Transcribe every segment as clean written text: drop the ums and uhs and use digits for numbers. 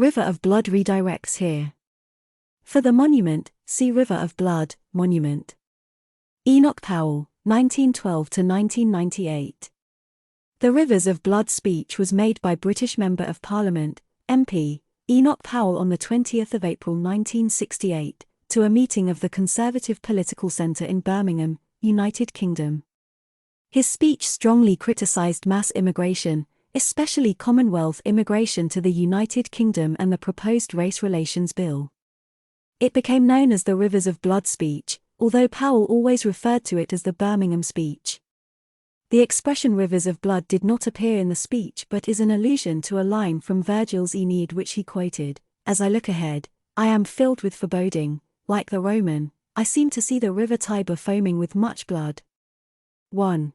River of Blood redirects here. For the monument, see River of Blood, monument. Enoch Powell, 1912 to 1998. The Rivers of Blood speech was made by British Member of Parliament, MP, Enoch Powell on the 20th of April 1968, to a meeting of the Conservative Political Centre in Birmingham, United Kingdom. His speech strongly criticised mass immigration, especially Commonwealth immigration to the United Kingdom and the proposed Race Relations Bill. It became known as the Rivers of Blood speech, although Powell always referred to it as the Birmingham speech. The expression Rivers of Blood did not appear in the speech but is an allusion to a line from Virgil's Aeneid which he quoted, "As I look ahead, I am filled with foreboding, like the Roman, I seem to see the river Tiber foaming with much blood." 1.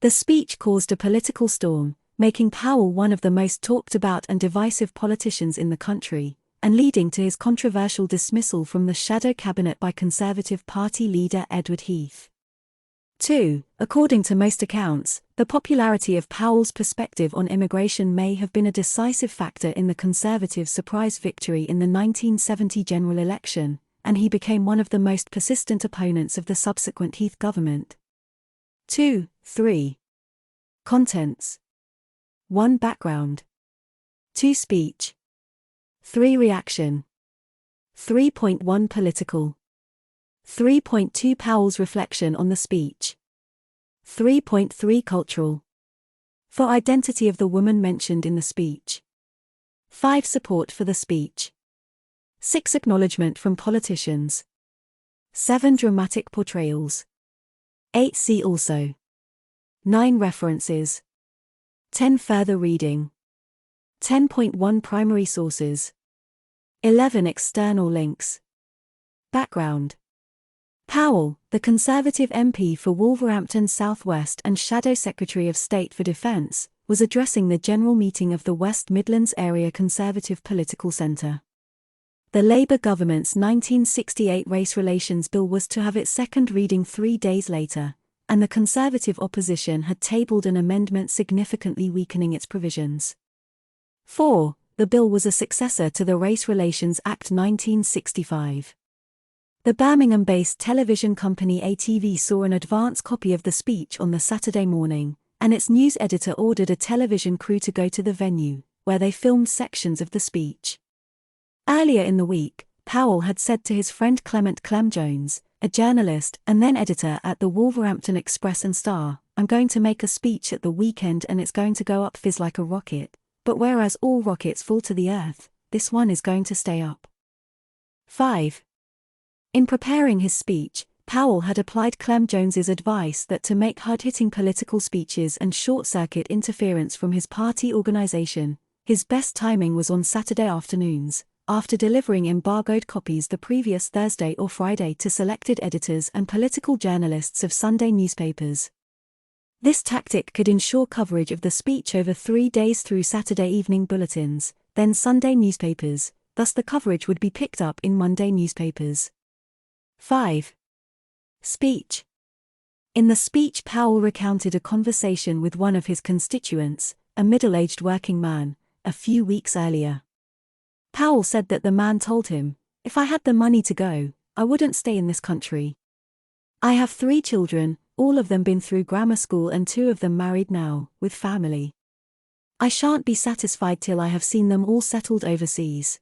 The speech caused a political storm, making Powell one of the most talked about and divisive politicians in the country, and leading to his controversial dismissal from the shadow cabinet by Conservative Party leader Edward Heath. 2. According to most accounts, the popularity of Powell's perspective on immigration may have been a decisive factor in the Conservatives' surprise victory in the 1970 general election, and he became one of the most persistent opponents of the subsequent Heath government. 2. 3. Contents. 1. Background. 2. Speech. 3. Reaction. 3.1 Political. 3.2 Powell's reflection on the speech. 3.3 Cultural. 4. Identity of the woman mentioned in the speech. 5. Support for the speech. 6. Acknowledgement from politicians. 7. Dramatic portrayals. 8. See also. 9. References. 10. Further reading. 10.1 Primary sources. 11. External links. Background. Powell, the Conservative MP for Wolverhampton South West and Shadow Secretary of State for Defence, was addressing the general meeting of the West Midlands Area Conservative Political Centre. The Labour government's 1968 Race Relations Bill was to have its second reading 3 days later, and the Conservative opposition had tabled an amendment significantly weakening its provisions. 4. The bill was a successor to the Race Relations Act 1965. The Birmingham-based television company ATV saw an advance copy of the speech on the Saturday morning, and its news editor ordered a television crew to go to the venue, where they filmed sections of the speech. Earlier in the week, Powell had said to his friend Clement Clem Jones, a journalist and then editor at the Wolverhampton Express and Star, "I'm going to make a speech at the weekend and it's going to go up fizz like a rocket, but whereas all rockets fall to the earth, this one is going to stay up." 5. In preparing his speech, Powell had applied Clem Jones's advice that to make hard-hitting political speeches and short-circuit interference from his party organisation, his best timing was on Saturday afternoons, after delivering embargoed copies the previous Thursday or Friday to selected editors and political journalists of Sunday newspapers. This tactic could ensure coverage of the speech over 3 days through Saturday evening bulletins, then Sunday newspapers, thus the coverage would be picked up in Monday newspapers. 5. Speech. In the speech, Powell recounted a conversation with one of his constituents, a middle-aged working man, a few weeks earlier. Powell said that the man told him, "If I had the money to go, I wouldn't stay in this country. I have 3 children, all of them been through grammar school and 2 of them married now, with family. I shan't be satisfied till I have seen them all settled overseas."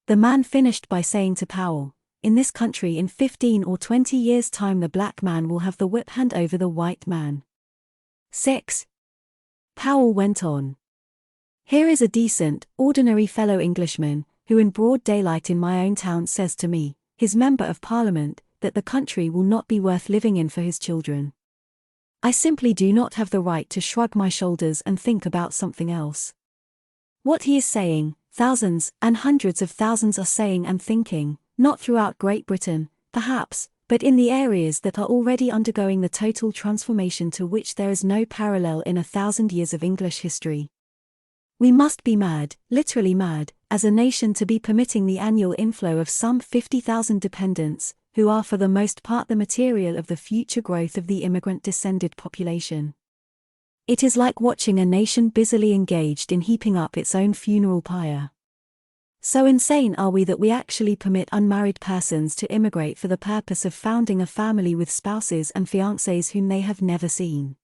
The man finished by saying to Powell, "In this country in 15 or 20 years' time the black man will have the whip hand over the white man." 6. Powell went on. "Here is a decent, ordinary fellow Englishman, who in broad daylight in my own town says to me, his Member of Parliament, that the country will not be worth living in for his children. I simply do not have the right to shrug my shoulders and think about something else. What he is saying, thousands and hundreds of thousands are saying and thinking, not throughout Great Britain, perhaps, but in the areas that are already undergoing the total transformation to which there is no parallel in 1,000 years of English history. We must be mad, literally mad, as a nation to be permitting the annual inflow of some 50,000 dependents, who are for the most part the material of the future growth of the immigrant-descended population. It is like watching a nation busily engaged in heaping up its own funeral pyre. So insane are we that we actually permit unmarried persons to immigrate for the purpose of founding a family with spouses and fiancés whom they have never seen.